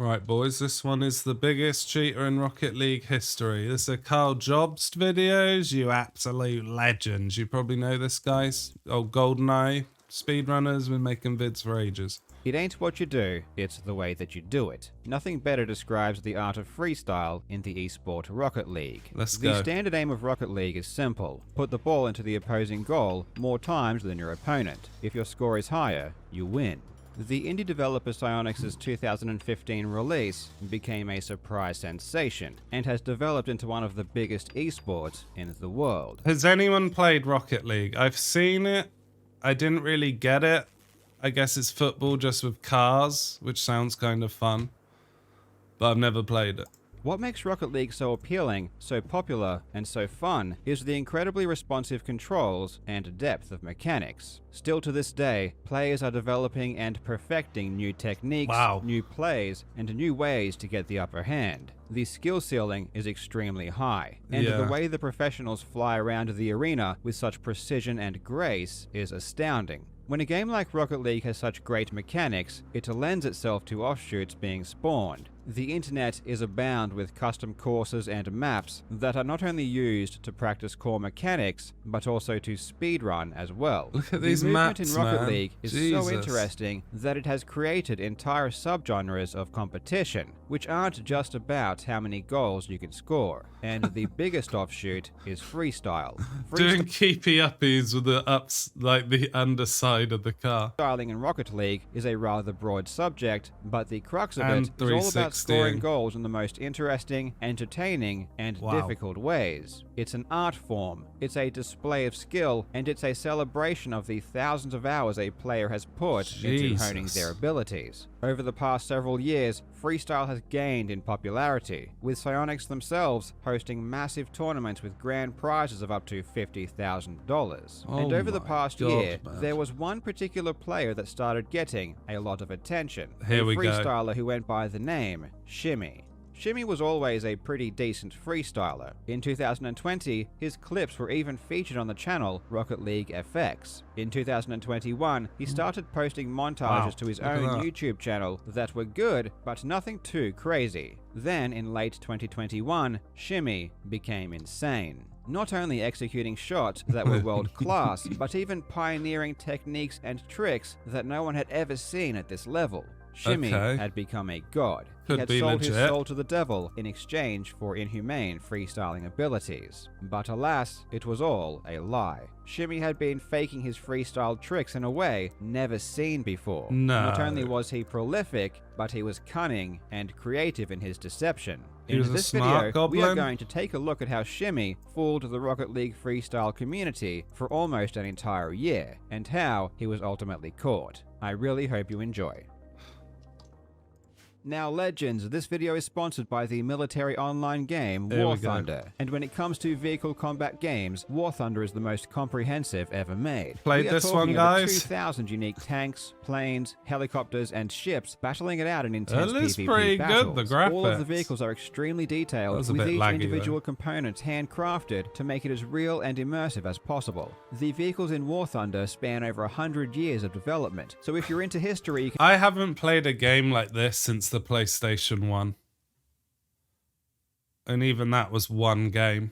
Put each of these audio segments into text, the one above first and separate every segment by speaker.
Speaker 1: Right, boys, this one is the biggest cheater in Rocket League history. This are KarlJobst videos, you absolute legends. You probably know this, guys. Old GoldenEye speedrunners, been making vids for ages.
Speaker 2: It ain't what you do, it's the way that you do it. Nothing better describes the art of freestyle in the esport Rocket League.
Speaker 1: Let's go.
Speaker 2: The standard aim of Rocket League is simple. Put the ball into the opposing goal more times than your opponent. If your score is higher, you win. The indie developer Psyonix's 2015 release became a surprise sensation and has developed into one of the biggest esports in the world.
Speaker 1: Has anyone played Rocket League? I've seen it. I didn't really get it. I guess it's football just with cars, which sounds kind of fun. But I've never played it.
Speaker 2: What makes Rocket League so appealing, so popular, and so fun is the incredibly responsive controls and depth of mechanics. Still to this day, players are developing and perfecting new techniques, new plays, and new ways to get the upper hand. The skill ceiling is extremely high, and the way the professionals fly around the arena with such precision and grace is astounding. When a game like Rocket League has such great mechanics, it lends itself to offshoots being spawned. The internet is abound with custom courses and maps that are not only used to practice core mechanics, but also to speedrun as well.
Speaker 1: Look at these maps,
Speaker 2: in Rocket League is
Speaker 1: Jesus.
Speaker 2: so interesting that it has created entire subgenres of competition, which aren't just about how many goals you can score. And the biggest offshoot is freestyle.
Speaker 1: Doing keepy uppies with the ups, like the underside of the car.
Speaker 2: Freestyling in Rocket League is a rather broad subject, but the crux of it is all about scoring goals in the most interesting, entertaining, and difficult ways. It's an art form, it's a display of skill, and it's a celebration of the thousands of hours a player has put into honing their abilities. Over the past several years, freestyle has gained in popularity, with Psyonix themselves hosting massive tournaments with grand prizes of up to $50,000. And over the past year, there was one particular player that started getting a lot of attention.
Speaker 1: Here we go.
Speaker 2: A freestyler who went by the name Shimmy. Shimmy was always a pretty decent freestyler. In 2020, his clips were even featured on the channel Rocket League FX. In 2021, he started posting montages to his own YouTube channel that were good, but nothing too crazy. Then, in late 2021, Shimmy became insane. Not only executing shots that were world-class, but even pioneering techniques and tricks that no one had ever seen at this level. Shimmy had become a god. He had sold his soul to the devil in exchange for inhumane freestyling abilities. But alas, it was all a lie. Shimmy had been faking his freestyle tricks in a way never seen before. Not only was he prolific, but he was cunning and creative in his deception. In this video, we are going to take a look at how Shimmy fooled the Rocket League freestyle community for almost an entire year, and how he was ultimately caught. I really hope you enjoy. Now legends, this video is sponsored by the military online game War Thunder. And when it comes to vehicle combat games, War Thunder is the most comprehensive ever made.
Speaker 1: Played this one, guys?
Speaker 2: 2,000 unique tanks, planes, helicopters, and ships battling it out in intense PvP
Speaker 1: pretty
Speaker 2: battles.
Speaker 1: good, the graphics.
Speaker 2: All of the vehicles are extremely detailed, with each individual component handcrafted to make it as real and immersive as possible. The vehicles in War Thunder span over 100 years of development, so if you're into history, you can...
Speaker 1: I haven't played a game like this since the PlayStation 1. And even that was one game.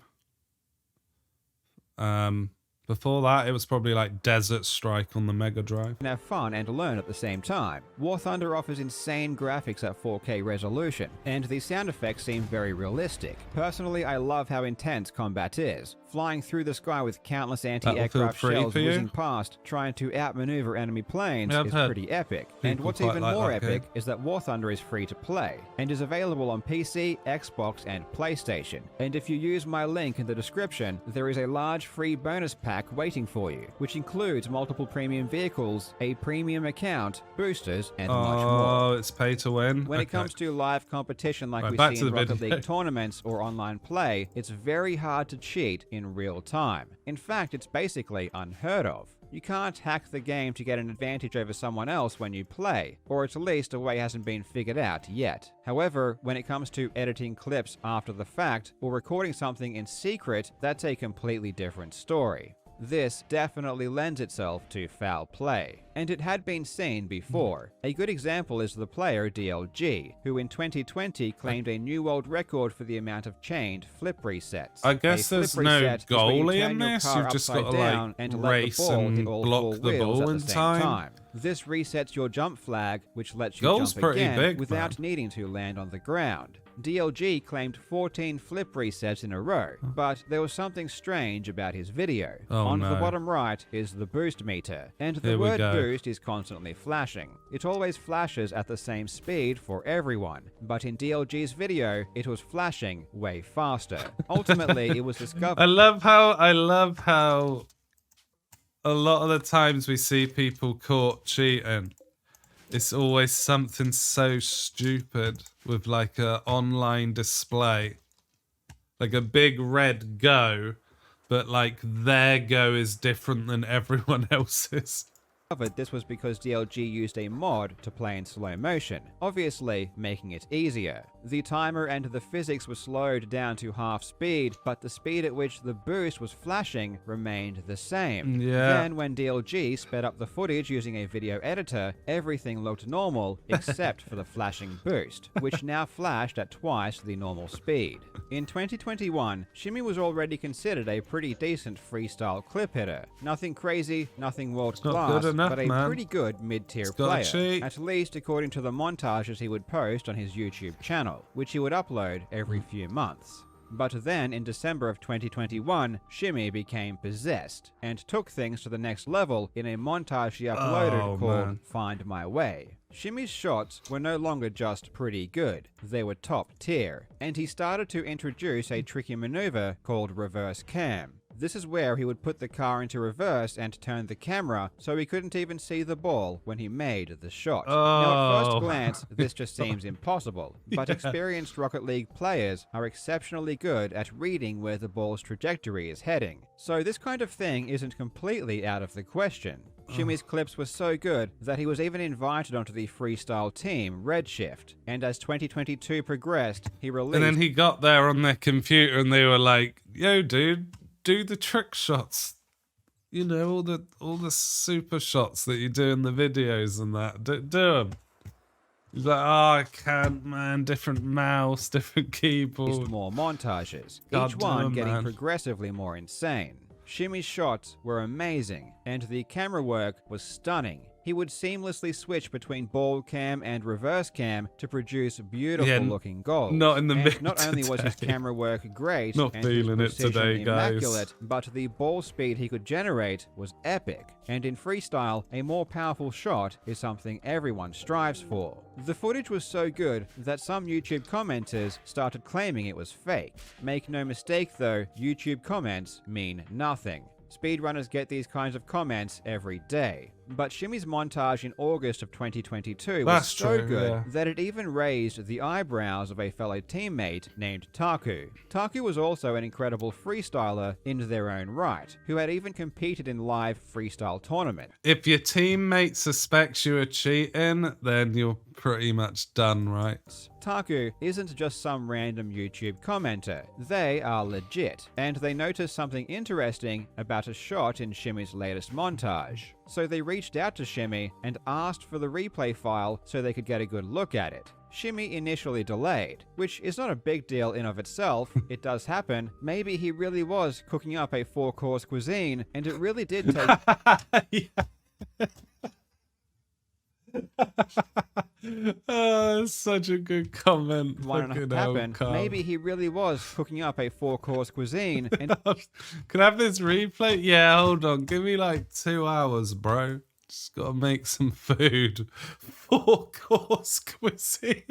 Speaker 1: Before that, it was probably like Desert Strike on the Mega Drive.
Speaker 2: Have fun and learn at the same time. War Thunder offers insane graphics at 4K resolution, and the sound effects seem very realistic. Personally, I love how intense combat is. Flying through the sky with countless anti-aircraft shells whizzing past, trying to outmaneuver enemy planes is pretty epic. And what's even more epic is that War Thunder is free to play, and is available on PC, Xbox, and PlayStation. And if you use my link in the description, there is a large free bonus pack waiting for you, which includes multiple premium vehicles, a premium account, boosters, and much more.
Speaker 1: Oh, it's pay to win.
Speaker 2: When it comes to live competition like we see in Rocket League tournaments or online play, it's very hard to cheat in real time. In fact, it's basically unheard of. You can't hack the game to get an advantage over someone else when you play, or at least a way hasn't been figured out yet. However, when it comes to editing clips after the fact, or recording something in secret, that's a completely different story. This definitely lends itself to foul play, and it had been seen before. A good example is the player DLG, who in 2020 claimed a new world record for the amount of chained flip resets.
Speaker 1: I guess there's no goalie in this. You've just got to like race and block the ball in time.
Speaker 2: This resets your jump flag, which lets you
Speaker 1: Goal's
Speaker 2: jump
Speaker 1: pretty
Speaker 2: again
Speaker 1: big,
Speaker 2: without
Speaker 1: man.
Speaker 2: needing to land on the ground. DLG claimed 14 flip resets in a row, but there was something strange about his video.
Speaker 1: Oh,
Speaker 2: On the
Speaker 1: no.
Speaker 2: bottom right is the boost meter, and the
Speaker 1: Here we
Speaker 2: word
Speaker 1: go.
Speaker 2: boost is constantly flashing. It always flashes at the same speed for everyone, but in DLG's video, it was flashing way faster. Ultimately, it was discovered.
Speaker 1: I love how a lot of the times we see people caught cheating. It's always something so stupid with like a online display. Like a big red go, but like their go is different than everyone else's.
Speaker 2: This was because DLG used a mod to play in slow motion, obviously making it easier. The timer and the physics were slowed down to half speed, but the speed at which the boost was flashing remained the same.
Speaker 1: Yeah.
Speaker 2: Then when DLG sped up the footage using a video editor, everything looked normal except for the flashing boost, which now flashed at twice the normal speed. In 2021, Shimmy was already considered a pretty decent freestyle clip hitter. Nothing crazy, nothing world
Speaker 1: not
Speaker 2: class,
Speaker 1: good enough,
Speaker 2: but a
Speaker 1: man.
Speaker 2: pretty good mid-tier
Speaker 1: It's gotta
Speaker 2: player,
Speaker 1: cheat.
Speaker 2: at least according to the montages he would post on his YouTube channel, which he would upload every few months. But then, in December of 2021, Shimmy became possessed, and took things to the next level in a montage he uploaded
Speaker 1: Oh,
Speaker 2: called
Speaker 1: man.
Speaker 2: Find My Way. Shimmy's shots were no longer just pretty good, they were top tier, and he started to introduce a tricky maneuver called reverse cam. This is where he would put the car into reverse and turn the camera so he couldn't even see the ball when he made the shot. Now at first
Speaker 1: Oh.
Speaker 2: glance, this just seems impossible, but experienced Rocket League players are exceptionally good at reading where the ball's trajectory is heading. So this kind of thing isn't completely out of the question. Shimmy's clips were so good that he was even invited onto the freestyle team, Redshift, and as 2022 progressed, he released...
Speaker 1: And then he got there on their computer and they were like, yo, dude, do the trick shots. You know, all the super shots that you do in the videos and that. Do them. He's like, oh, I can't, man. Different mouse, different keyboard.
Speaker 2: more montages,
Speaker 1: God
Speaker 2: each one
Speaker 1: damn,
Speaker 2: getting
Speaker 1: man.
Speaker 2: progressively more insane. Shimmy's shots were amazing, and the camera work was stunning. He would seamlessly switch between ball cam and reverse cam to produce beautiful looking goals.
Speaker 1: not in the
Speaker 2: and
Speaker 1: mix
Speaker 2: not only was his
Speaker 1: today.
Speaker 2: camera work great
Speaker 1: Not
Speaker 2: and his
Speaker 1: feeling it
Speaker 2: precision
Speaker 1: today, guys.
Speaker 2: immaculate, but the ball speed he could generate was epic. And in freestyle, a more powerful shot is something everyone strives for. The footage was so good that some YouTube commenters started claiming it was fake. Make no mistake though, YouTube comments mean nothing. Speedrunners get these kinds of comments every day. But Shimmy's montage in August of 2022 was
Speaker 1: That's
Speaker 2: so
Speaker 1: true,
Speaker 2: good
Speaker 1: yeah.
Speaker 2: that it even raised the eyebrows of a fellow teammate named Taku. Taku was also an incredible freestyler in their own right, who had even competed in live freestyle tournaments.
Speaker 1: If your teammate suspects you are cheating, then you're pretty much done, right?
Speaker 2: Taku isn't just some random YouTube commenter. They are legit, and they noticed something interesting about a shot in Shimmy's latest montage. So they reached out to Shimmy and asked for the replay file so they could get a good look at it. Shimmy initially delayed, which is not a big deal in of itself. It does happen. Maybe he really was cooking up a 4-course cuisine, and it really did take...
Speaker 1: Oh, such a good comment.
Speaker 2: One and a
Speaker 1: Fucking
Speaker 2: half
Speaker 1: hell,
Speaker 2: happen.
Speaker 1: Carl.
Speaker 2: Maybe he really was cooking up a 4-course cuisine, and
Speaker 1: Can I have this replay? Yeah, hold on. Give me like 2 hours, bro. Just gotta make some food. 4-course cuisine.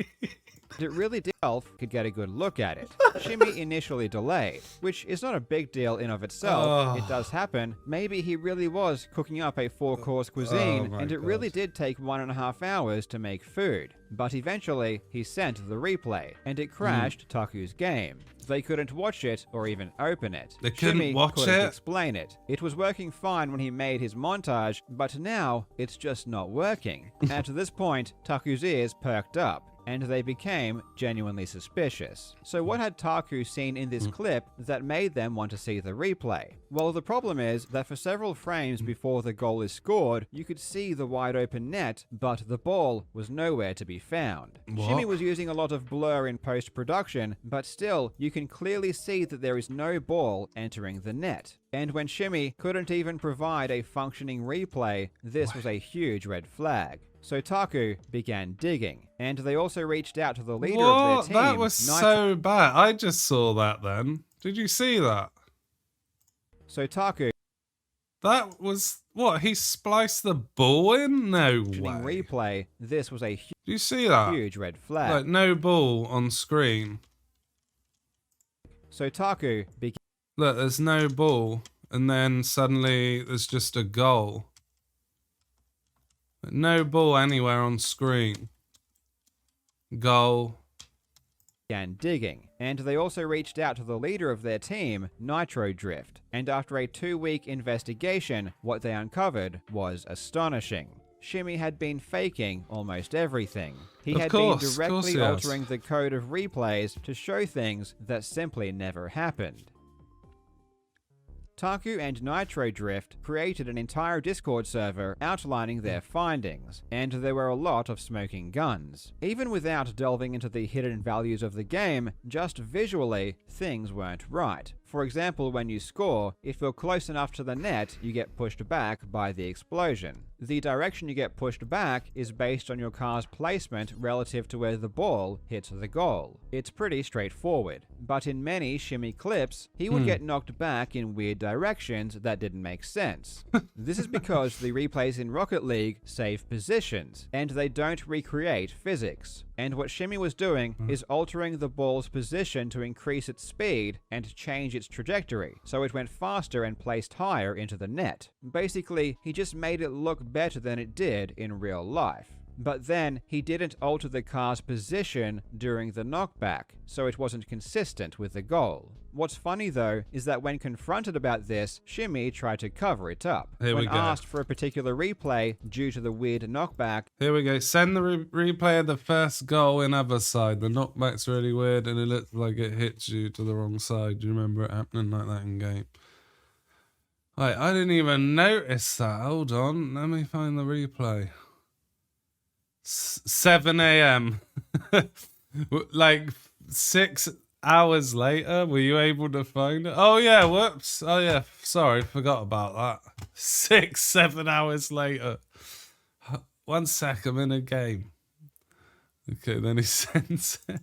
Speaker 2: it really did could get a good look at it. Shimmy initially delayed, which is not a big deal in of itself.
Speaker 1: Oh.
Speaker 2: It does happen. Maybe he really was cooking up a 4-course cuisine,
Speaker 1: Oh my
Speaker 2: and it
Speaker 1: God.
Speaker 2: really did take 1.5 hours to make food. But eventually, he sent the replay, and it crashed Taku's game. They couldn't watch it or even open it.
Speaker 1: They couldn't
Speaker 2: Shimmy
Speaker 1: watch
Speaker 2: couldn't
Speaker 1: it?
Speaker 2: explain it. It was working fine when he made his montage, but now it's just not working. And to this point, Taku's ears perked up, and they became genuinely suspicious. So what had Taku seen in this clip that made them want to see the replay? Well, the problem is that for several frames before the goal is scored, you could see the wide open net, but the ball was nowhere to be found.
Speaker 1: What?
Speaker 2: Shimmy was using a lot of blur in post-production, but still, you can clearly see that there is no ball entering the net. And when Shimmy couldn't even provide a functioning replay, this was a huge red flag. So Taku began digging, and they also reached out to the leader of their team.
Speaker 1: That was so bad. I just saw that then. Did you see that?
Speaker 2: So Taku
Speaker 1: That was what? He spliced the ball in? No way.
Speaker 2: replay, this was a
Speaker 1: Do you see that?
Speaker 2: huge red flag.
Speaker 1: Like no ball on screen.
Speaker 2: So Taku began
Speaker 1: Look, there's no ball, and then suddenly there's just a goal. But no ball anywhere on screen. Goal.
Speaker 2: digging, and they also reached out to the leader of their team, Nitro Drift, and after a 2-week investigation, what they uncovered was astonishing. Shimmy had been faking almost everything. He had been directly altering the code of replays to show things that simply never happened. Taku and Nitro Drift created an entire Discord server outlining their findings, and there were a lot of smoking guns. Even without delving into the hidden values of the game, just visually, things weren't right. For example, when you score, if you're close enough to the net, you get pushed back by the explosion. The direction you get pushed back is based on your car's placement relative to where the ball hits the goal. It's pretty straightforward, but in many Shimmy clips, he would get knocked back in weird directions that didn't make sense. This is because the replays in Rocket League save positions, and they don't recreate physics. And what Shimmy was doing is altering the ball's position to increase its speed and change its trajectory, so it went faster and placed higher into the net. Basically, he just made it look better than it did in real life. But then, he didn't alter the car's position during the knockback, so it wasn't consistent with the goal. What's funny though, is that when confronted about this, Shimmy tried to cover it up. When asked for a particular replay due to the weird knockback,
Speaker 1: here we go. Send the replay of the first goal in other side. The knockback's really weird and it looks like it hits you to the wrong side. Do you remember it happening like that in game? Right, I didn't even notice that. Hold on, let me find the replay. 7 a.m. Like 6 hours later, were you able to find it? Oh yeah, whoops. Oh yeah, sorry, forgot about that. 6, 7 hours later. 1 sec, I'm in a game. Okay, then he sends it.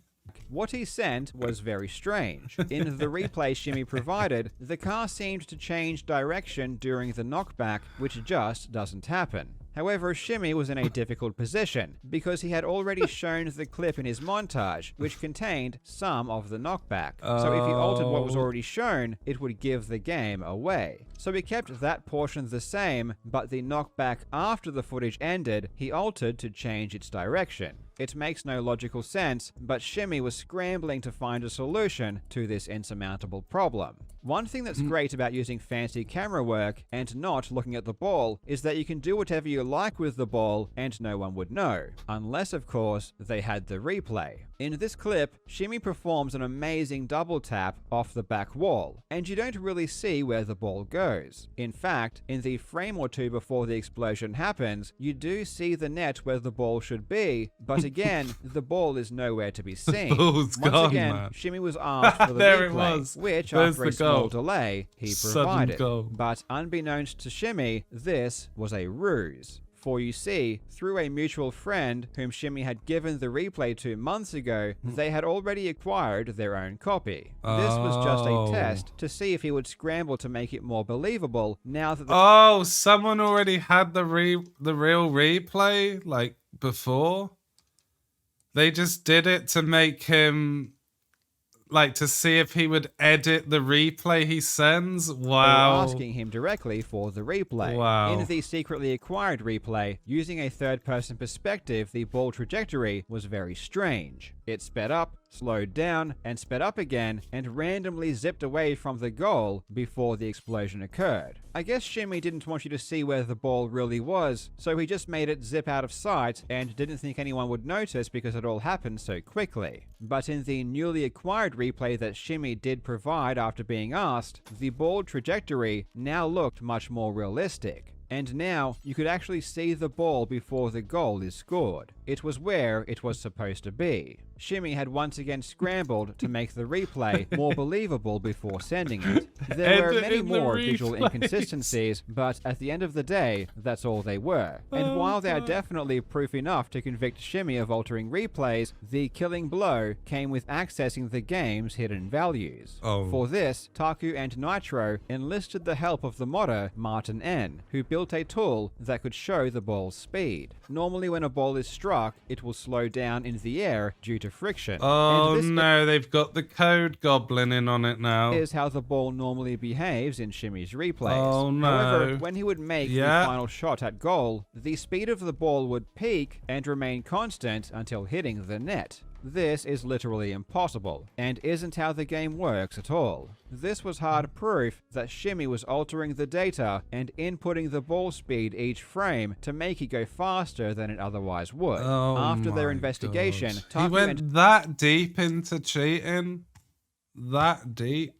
Speaker 2: What he sent was very strange. In the replay Shimmy provided, the car seemed to change direction during the knockback, which just doesn't happen. However, Shimmy was in a difficult position, because he had already shown the clip in his montage, which contained some of the knockback. So if he altered what was already shown, it would give the game away. So he kept that portion the same, but the knockback after the footage ended, he altered to change its direction. It makes no logical sense, but Shimmy was scrambling to find a solution to this insurmountable problem. One thing that's great about using fancy camera work and not looking at the ball is that you can do whatever you like with the ball and no one would know. Unless, of course, they had the replay. In this clip, Shimmy performs an amazing double tap off the back wall, and you don't really see where the ball goes. In fact, in the frame or two before the explosion happens, you do see the net where the ball should be, but again, the ball is nowhere to be seen. Once again, man. Shimmy was asked for the replay, which after a small delay, he provided. But unbeknownst to Shimmy, this was a ruse. For you see, through a mutual friend whom Shimmy had given the replay to months ago, they had already acquired their own copy. This was just a test to see if he would scramble to make it more believable now that
Speaker 1: someone already had the real replay, like, before? They just did it to make him... like, to see if he would edit the replay he sends? Wow.
Speaker 2: They were asking him directly for the replay.
Speaker 1: Wow.
Speaker 2: In the secretly acquired replay, using a third-person perspective, the ball trajectory was very strange. It sped up, slowed down, and sped up again, and randomly zipped away from the goal before the explosion occurred. I guess Shimmy didn't want you to see where the ball really was, so he just made it zip out of sight and didn't think anyone would notice because it all happened so quickly. But in the newly acquired replay that Shimmy did provide after being asked, the ball trajectory now looked much more realistic. And now, you could actually see the ball before the goal is scored. It was where it was supposed to be. Shimmy had once again scrambled to make the replay more believable before sending it. There were many more visual inconsistencies, but at the end of the day, that's all they were. And while they are definitely proof enough to convict Shimmy of altering replays, the killing blow came with accessing the game's hidden values. For this, Taku and Nitro enlisted the help of the modder Martin N, who built a tool that could show the ball's speed. Normally when a ball is struck, it will slow down in the air due to friction.
Speaker 1: Oh no, they've got the code goblin in on it now.
Speaker 2: Is how the ball normally behaves in Shimmy's replays.
Speaker 1: Oh no.
Speaker 2: However, when he would make the final shot at goal, the speed of the ball would peak and remain constant until hitting the net. This is literally impossible, and isn't how the game works at all. This was hard proof that Shimmy was altering the data and inputting the ball speed each frame to make it go faster than it otherwise would. After their investigation,
Speaker 1: he went that deep into cheating? That deep?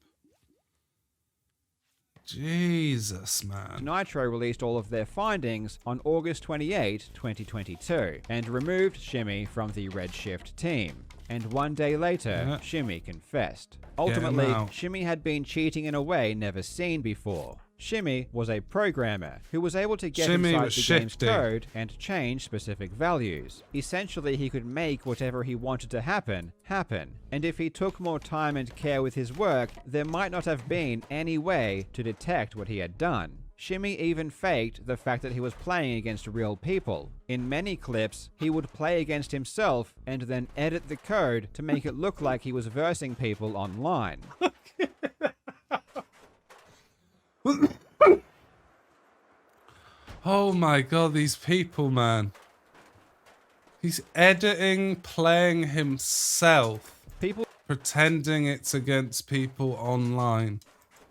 Speaker 1: Jesus, man.
Speaker 2: Nitro released all of their findings on August 28, 2022, and removed Shimmy from the Redshift team. And one day later, Shimmy confessed. Ultimately, Shimmy had been cheating in a way never seen before. Shimmy was a programmer who was able to get inside the game's code and change specific values. Essentially, he could make whatever he wanted to happen. And if he took more time and care with his work, there might not have been any way to detect what he had done. Shimmy even faked the fact that he was playing against real people. In many clips, he would play against himself and then edit the code to make it look like he was versing people online.
Speaker 1: Oh my god, these people, man. He's editing, playing himself. Pretending it's against people online.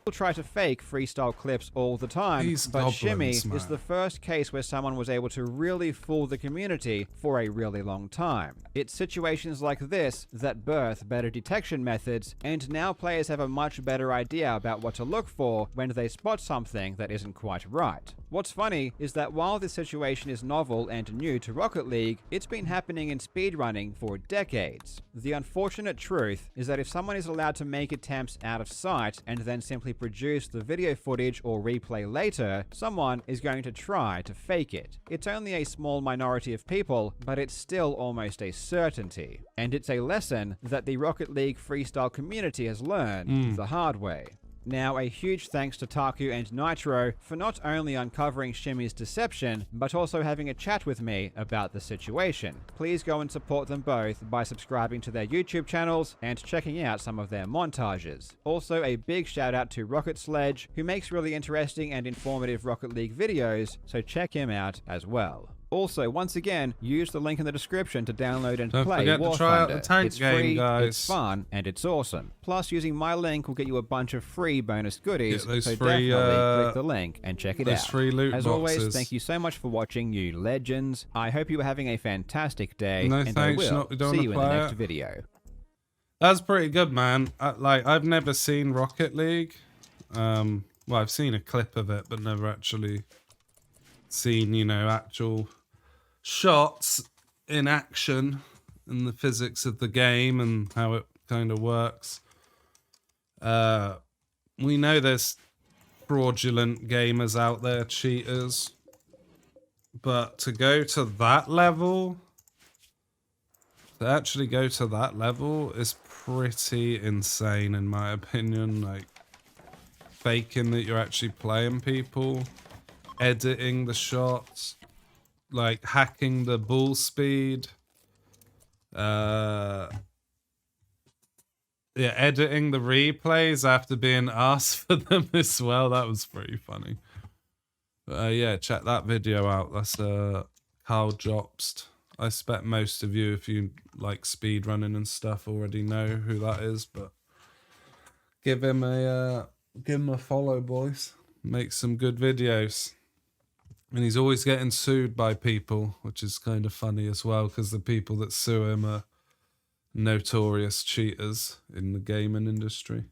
Speaker 2: People try to fake freestyle clips all the time, but Shimmy is the first case where someone was able to really fool the community for a really long time. It's situations like this that birth better detection methods, and now players have a much better idea about what to look for when they spot something that isn't quite right. What's funny is that while this situation is novel and new to Rocket League, it's been happening in speedrunning for decades. The unfortunate truth is that if someone is allowed to make attempts out of sight and then simply produce the video footage or replay later, someone is going to try to fake it. It's only a small minority of people, but it's still almost a certainty. And it's a lesson that the Rocket League freestyle community has learned the hard way. Now, a huge thanks to Taku and Nitro for not only uncovering Shimmy's deception, but also having a chat with me about the situation. Please go and support them both by subscribing to their YouTube channels and checking out some of their montages. Also, a big shout out to Rocket Sledge, who makes really interesting and informative Rocket League videos, so check him out as well. Also, once again, use the link in the description to download and play War
Speaker 1: to try out
Speaker 2: Thunder.
Speaker 1: the tank
Speaker 2: it's
Speaker 1: game,
Speaker 2: free,
Speaker 1: guys.
Speaker 2: it's fun, and it's awesome. Plus, using my link will get you a bunch of free bonus goodies, so
Speaker 1: free,
Speaker 2: definitely click the link and check it out.
Speaker 1: Free loot
Speaker 2: As
Speaker 1: boxes.
Speaker 2: always, thank you so much for watching, you legends. I hope you are having a fantastic day,
Speaker 1: No
Speaker 2: and
Speaker 1: thanks,
Speaker 2: I will see you in the next video.
Speaker 1: That's pretty good, man. I've never seen Rocket League. Well, I've seen a clip of it, but never actually seen, you know, actual shots in action and the physics of the game and how it kind of works. We know there's fraudulent gamers out there, cheaters, but to go to that level, to actually go to that level is pretty insane in my opinion. Like faking that you're actually playing people, editing the shots, like hacking the ball speed, yeah, editing the replays after being asked for them as well. That was pretty funny. Yeah, check that video out. That's KarlJobst I expect most of you, if you like speedrunning and stuff, already know who that is, but give him a follow, boys. Make some good videos. And he's always getting sued by people, which is kind of funny as well, because the people that sue him are notorious cheaters in the gaming industry.